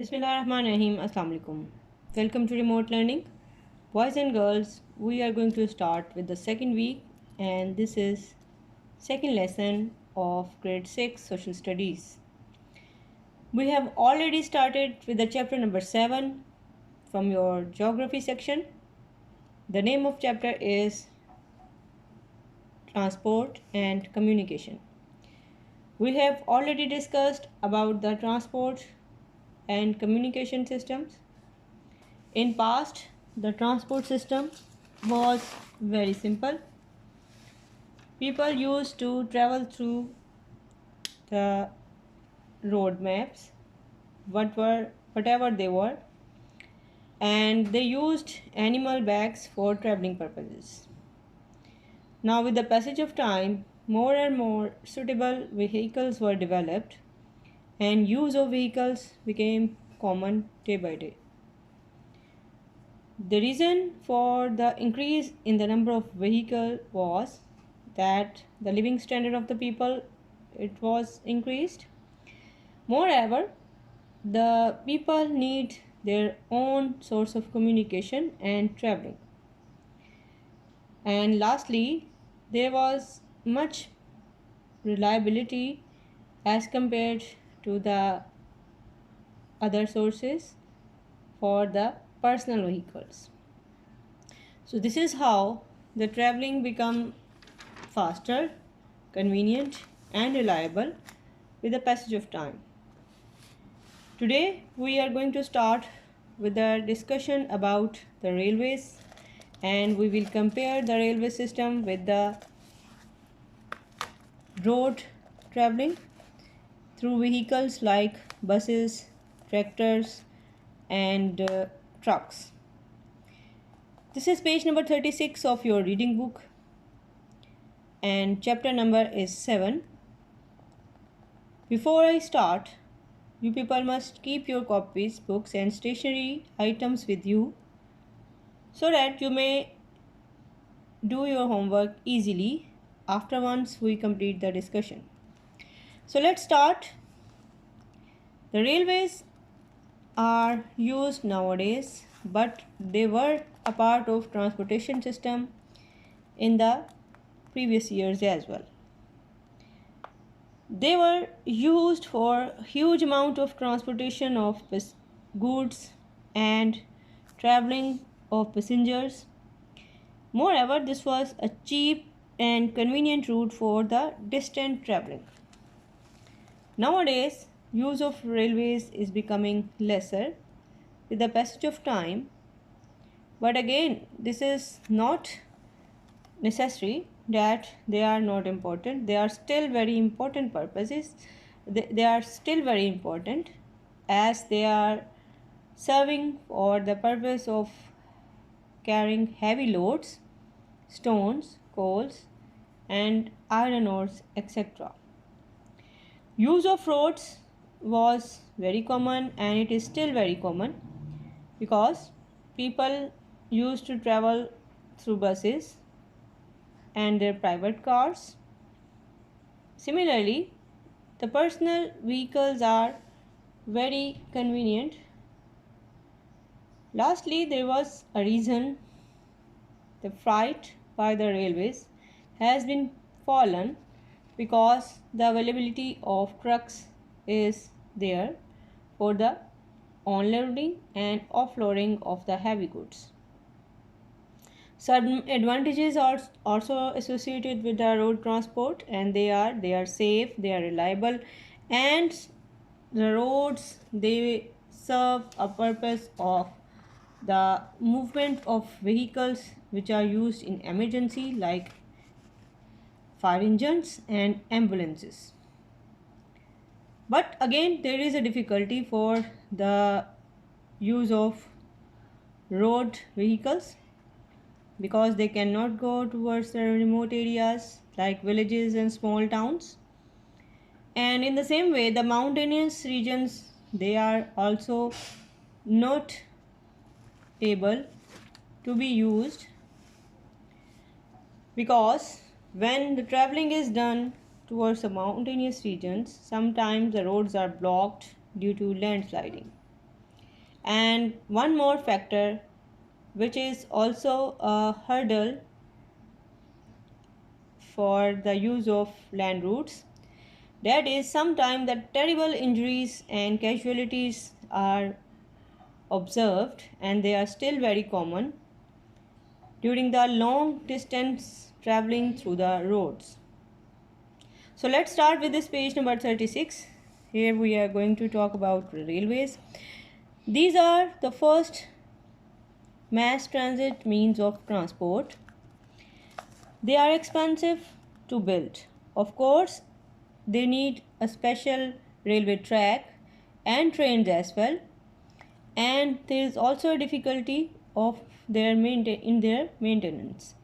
Bismillahirrahmanirrahim. Assalamu alaikum. Welcome to remote learning. Boys and girls, we are going to start with the second week, and this is second lesson of grade 6 social studies. We have already started with the chapter number 7 from your geography section. The name of chapter is transport and communication. We have already discussed about the transport and communication systems. In past, the transport system was very simple. People used to travel through the road maps, whatever they were, and they used animal bags for traveling purposes. Now, with the passage of time, more and more suitable vehicles were developed, and use of vehicles became common day by day. The reason for the increase in the number of vehicles was that the living standard of the people it was increased. Moreover, the people need their own source of communication and traveling. And lastly, there was much reliability as compared to the other sources for the personal vehicles. So this is how the traveling become faster, convenient and reliable with the passage of time. Today we are going to start with a discussion about the railways, and we will compare the railway system with the road traveling through vehicles like buses, tractors and trucks. This is page number 36 of your reading book, and chapter number is 7. Before I start, you people must keep your copies, books and stationery items with you so that you may do your homework easily after once we complete the discussion. So let's start. The railways are used nowadays, but they were a part of transportation system in the previous years as well. They were used for huge amount of transportation of goods and traveling of passengers. Moreover, this was a cheap and convenient route for the distant traveling. Nowadays, use of railways is becoming lesser with the passage of time, but again, this is not necessary that they are not important. They are still very important purposes. They are still very important as they are serving for the purpose of carrying heavy loads, stones, coals and iron ores, etc. Use of roads was very common and it is still very common because people used to travel through buses and their private cars. Similarly, the personal vehicles are very convenient. Lastly, there was a reason the freight by the railways has been fallen because the availability of trucks is there for the onloading and offloading of the heavy goods. Some advantages are also associated with the road transport, and they are safe, they are reliable, and the roads they serve a purpose of the movement of vehicles which are used in emergency like fire engines and ambulances. But again, there is a difficulty for the use of road vehicles because they cannot go towards the remote areas like villages and small towns. And in the same way, the mountainous regions, they are also not able to be used because when the traveling is done towards the mountainous regions, sometimes the roads are blocked due to landsliding. And one more factor which is also a hurdle for the use of land routes, that is sometimes the terrible injuries and casualties are observed, and they are still very common during the long distance traveling through the roads. So let's start with this page number 36. Here we are going to talk about railways. These are the first mass transit means of transport. They are expensive to build. Of course, they need a special railway track and trains as well. And there is also a difficulty of their maintenance.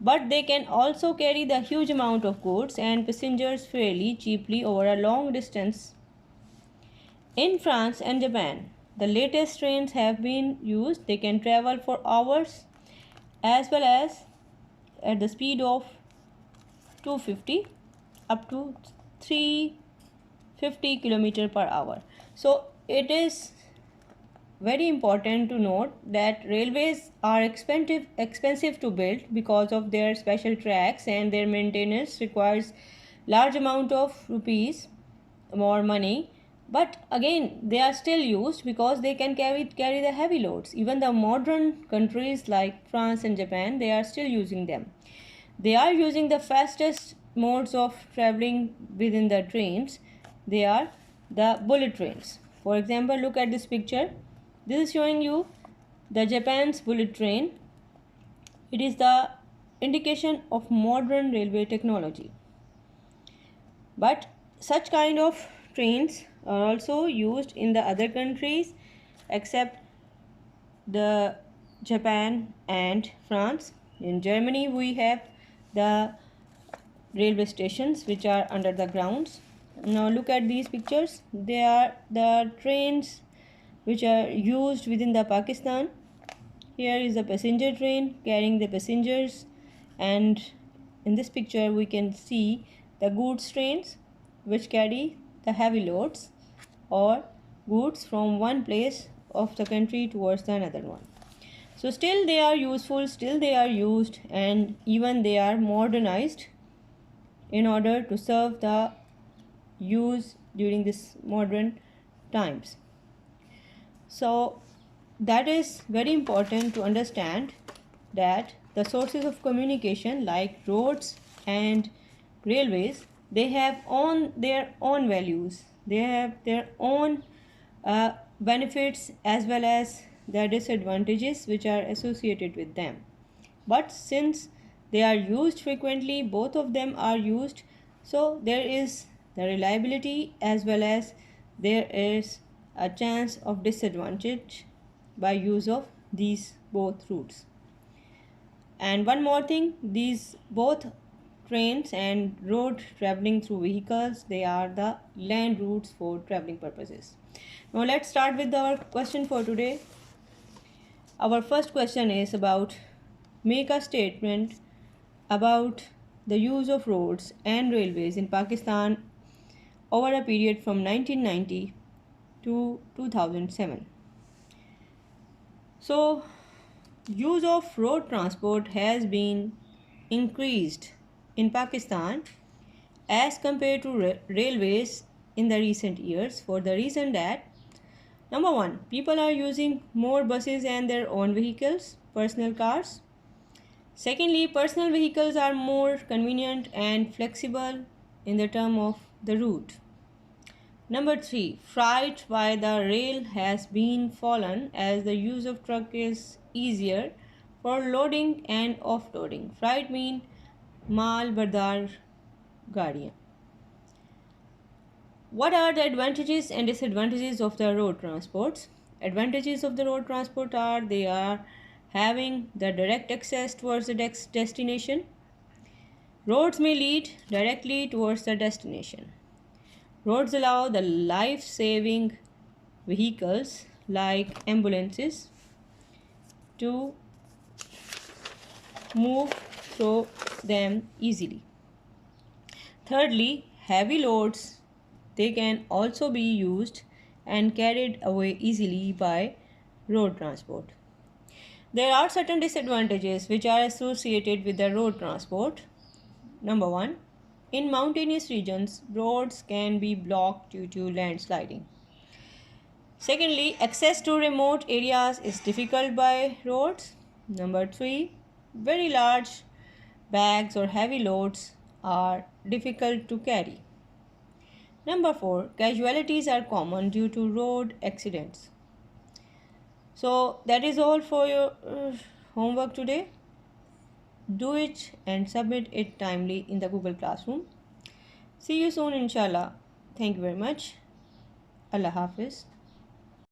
But they can also carry the huge amount of goods and passengers fairly cheaply over a long distance. In France and Japan, the latest trains have been used. They can travel for hours as well as at the speed of 250 up to 350 kilometer per hour. So it is very important to note that railways are expensive to build because of their special tracks, and their maintenance requires large amount of rupees, more money. But again, they are still used because they can carry the heavy loads. Even the modern countries like France and Japan, they are still using them. They are using the fastest modes of traveling within the trains. They are the bullet trains. For example, look at this picture. This is showing you the Japan's bullet train. It is the indication of modern railway technology. But such kind of trains are also used in the other countries except the Japan and France. In Germany, we have the railway stations which are under the grounds. Now look at these pictures. They are the trains which are used within the Pakistan. Here is a passenger train carrying the passengers, and in this picture we can see the goods trains which carry the heavy loads or goods from one place of the country towards the another one. So still they are useful, still they are used, and even they are modernized in order to serve the use during this modern times. So that is very important to understand that the sources of communication like roads and railways, they have their own values, they have their own benefits as well as their disadvantages which are associated with them. But since they are used frequently, both of them are used, so there is the reliability as well as there is a chance of disadvantage by use of these both routes. And one more thing, these both trains and road traveling through vehicles, they are the land routes for traveling purposes. Now let's start with our question for today. Our first question is about make a statement about the use of roads and railways in Pakistan over a period from 1990 to 2007. So, use of road transport has been increased in Pakistan as compared to railways in the recent years, for the reason that number one, people are using more buses and their own vehicles, personal cars. Secondly, personal vehicles are more convenient and flexible in the term of the route. Number three, freight by the rail has been fallen as the use of truck is easier for loading and offloading. Freight mean माल बरदार गाड़ियाँ. What are the advantages and disadvantages of the road transports? Advantages of the road transport are they are having the direct access towards the destination. Roads may lead directly towards the destination. Roads allow the life-saving vehicles like ambulances to move through them easily. Thirdly, heavy loads, they can also be used and carried away easily by road transport. There are certain disadvantages which are associated with the road transport. Number one, in mountainous regions, roads can be blocked due to landsliding. Secondly, access to remote areas is difficult by roads. Number three, very large bags or heavy loads are difficult to carry. Number four, casualties are common due to road accidents. So that is all for your homework today. Do it and submit it timely in the Google Classroom. See you soon, inshallah. Thank you very much. Allah Hafiz.